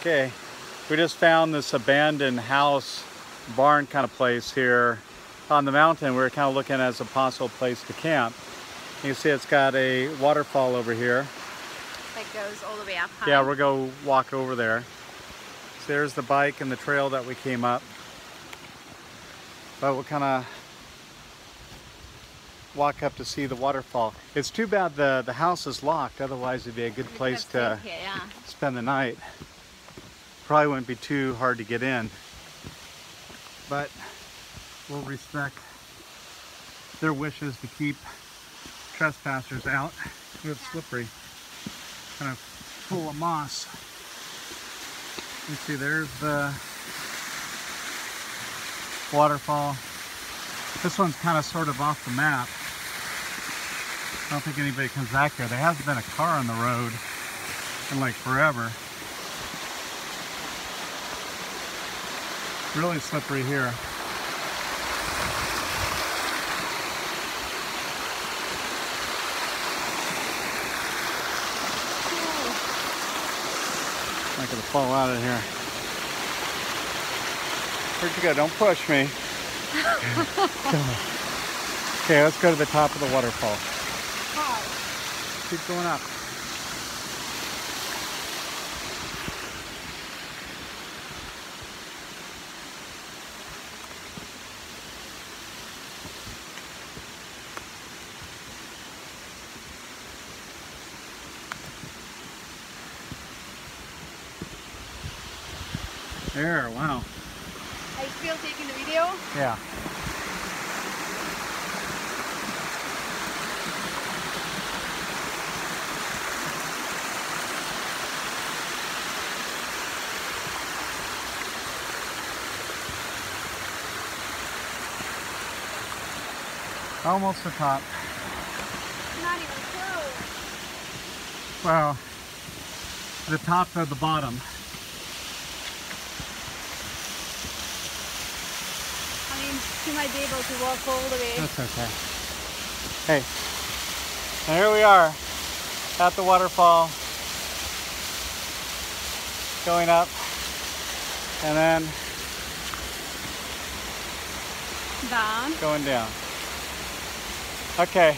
Okay, we just found this abandoned house, barn kind of place here on the mountain. We're kind of looking as a possible place to camp. You can see it's got a waterfall over here. That goes all the way up high. Yeah, we'll go walk over there. So there's the bike and the trail that we came up. But we'll kind of walk up to see the waterfall. It's too bad the house is locked, otherwise it'd be a good place to spend the night. Probably wouldn't be too hard to get in, but we'll respect their wishes to keep trespassers out. It's slippery, kind of full of moss. You see there's the waterfall. This one's kind of sort of off the map. I don't think anybody comes back here. There hasn't been a car on the road in like forever. Really slippery here. Not gonna fall out of here. Where'd you go? Don't push me. Okay, let's go to the top of the waterfall. Keep going up. There, wow. Are you still taking the video? Yeah. Almost the top. Not even close. Well, the top of the bottom. I mean, you might be able to walk all the way. That's okay. Hey, and here we are at the waterfall, going up, and then Down. going down. Okay.